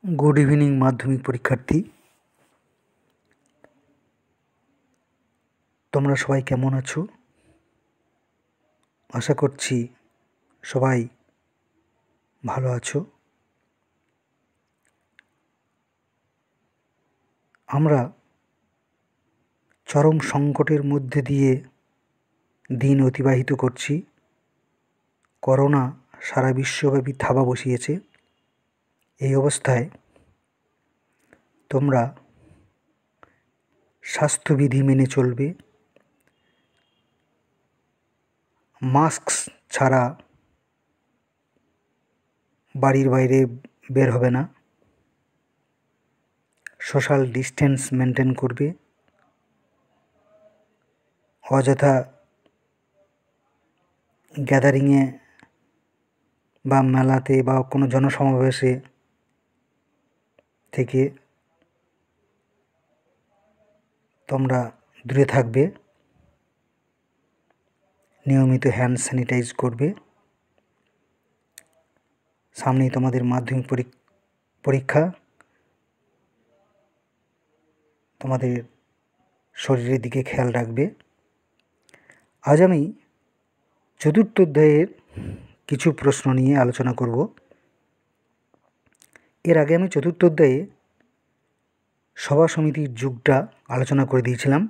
Good evening माध्यमिक परीक्षार्थी তোমরা সবাই কেমন আছো? আশা করছি সবাই ভালো আছো। আমরা চরম সংকটের মধ্যে দিয়ে দিন অতিবাহিত করছি। করোনা সারা বিশ্বব্যাপী থাবা বসিয়েছে। এই অবস্থায় তোমরা স্বাস্থ্যবিধি মেনে চলবে, মাস্ক ছাড়া বাড়ির বাইরে বের হবে না, সোশ্যাল ডিস্টেন্স মেনটেন করবে, অযথা গ্যাদারিংয়ে বা মেলাতে বা কোনো জনসমাবেশে থেকে তোমরা দূরে থাকবে, নিয়মিত হ্যান্ড স্যানিটাইজ করবে। সামনেই তোমাদের মাধ্যমিক পরীক্ষা, তোমাদের শরীরের দিকে খেয়াল রাখবে। আজ আমি চতুর্থ অধ্যায়ের কিছু প্রশ্ন নিয়ে আলোচনা করব। এর আগে আমি চতুর্থ অধ্যায়ে সভা সমিতির যুগটা আলোচনা করে দিয়েছিলাম।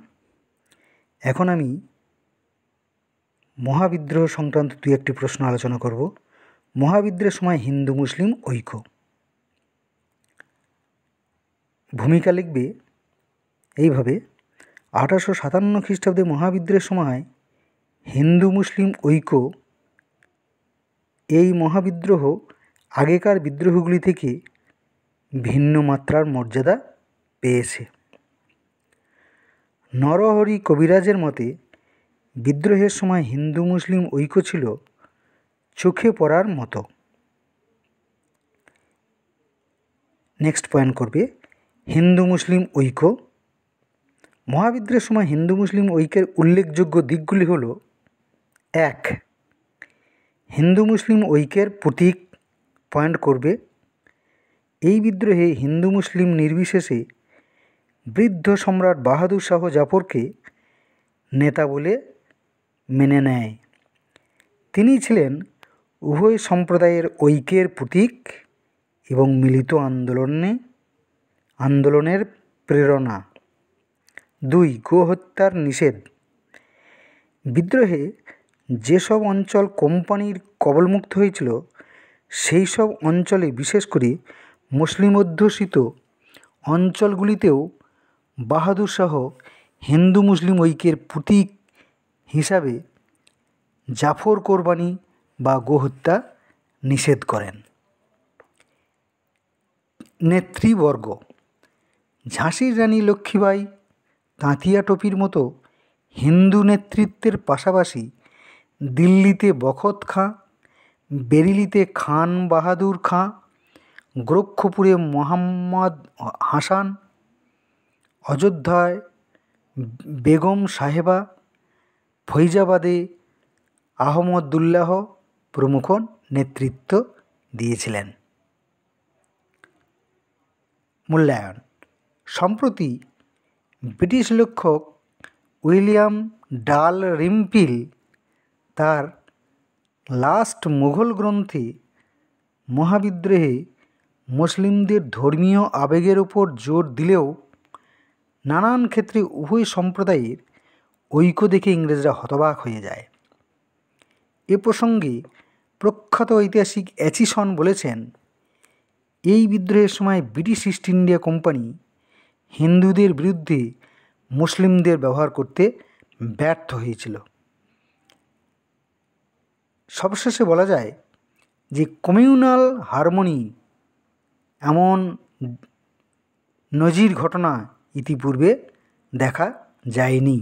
এখন আমি মহাবিদ্রোহ সংক্রান্ত দুই একটি প্রশ্ন আলোচনা করব। মহাবিদ্রোহের সময় হিন্দু মুসলিম ঐক্য। ভূমিকা লিখবে এইভাবে: 1857 খ্রিস্টাব্দে মহাবিদ্রোহের সময় হিন্দু মুসলিম ঐক্য, এই মহাবিদ্রোহ আগেকার বিদ্রোহগুলি থেকে ভিন্ন মাত্রার মর্যাদা পেয়েছে। নরহরি কবিরাজের মতে বিদ্রোহের সময় হিন্দু মুসলিম ঐক্য ছিল চোখে পড়ার মতো। নেক্সট পয়েন্ট করবে হিন্দু মুসলিম ঐক্য। মহাবিদ্রোহের সময় হিন্দু মুসলিম ঐক্যের উল্লেখযোগ্য দিকগুলি হল: 1. হিন্দু মুসলিম ঐক্যের প্রতীক পয়েন্ট করবে। এই বিদ্রোহে হিন্দু মুসলিম নির্বিশেষে বৃদ্ধ সম্রাট বাহাদুর শাহ জাফরকে নেতা বলে মেনে নেয়। তিনি ছিলেন উভয় সম্প্রদায়ের ঐক্যের প্রতীক এবং মিলিত আন্দোলনের প্রেরণা। 2. গোহত্যার নিষেধ। বিদ্রোহে যেসব অঞ্চল কোম্পানির কবলমুক্ত হয়েছিল সেই সব অঞ্চলে, বিশেষ করে মুসলিম অধ্যুষিত অঞ্চলগুলিতেও বাহাদুর শাহ হিন্দু মুসলিম ঐক্যের প্রতীক হিসাবে জাফর কোরবানি বা গোহত্যা নিষেধ করেন। নেতৃবর্গ। ঝাঁসির রানী লক্ষ্মীবাঈ, তাঁতিয়া টোপির মতো হিন্দু নেতৃত্বের পাশাপাশি দিল্লিতে বখত খাঁ, বেরিলিতে খান বাহাদুর খাঁ, গোরক্ষপুরে মোহাম্মদ হাসান, অযোধ্যায় বেগম সাহেবা, ফৈজাবাদে আহমদুল্লাহ প্রমুখ নেতৃত্ব দিয়েছিলেন। মূল্যায়ন। সম্প্রতি ব্রিটিশ লেখক উইলিয়াম ডালরিম্পিল তার লাস্ট মুঘল গ্রন্থে মহাবিদ্রোহে মুসলিমদের ধর্মীয় আবেগের উপর জোর দিলেও নানান ক্ষেত্রে উভয় সম্প্রদায়ের ঐক্য দেখে ইংরেজরা হতবাক হয়ে যায়। এ প্রসঙ্গে প্রখ্যাত ঐতিহাসিক অ্যাচিসন বলেছেন, এই বিদ্রোহের সময় ব্রিটিশ ইস্ট ইন্ডিয়া কোম্পানি হিন্দুদের বিরুদ্ধে মুসলিমদের ব্যবহার করতে ব্যর্থ হয়েছিল। সবশেষে বলা যায় যে কমিউনাল হারমোনি এমন নজির ঘটনা ইতিপূর্বে দেখা যায়নি।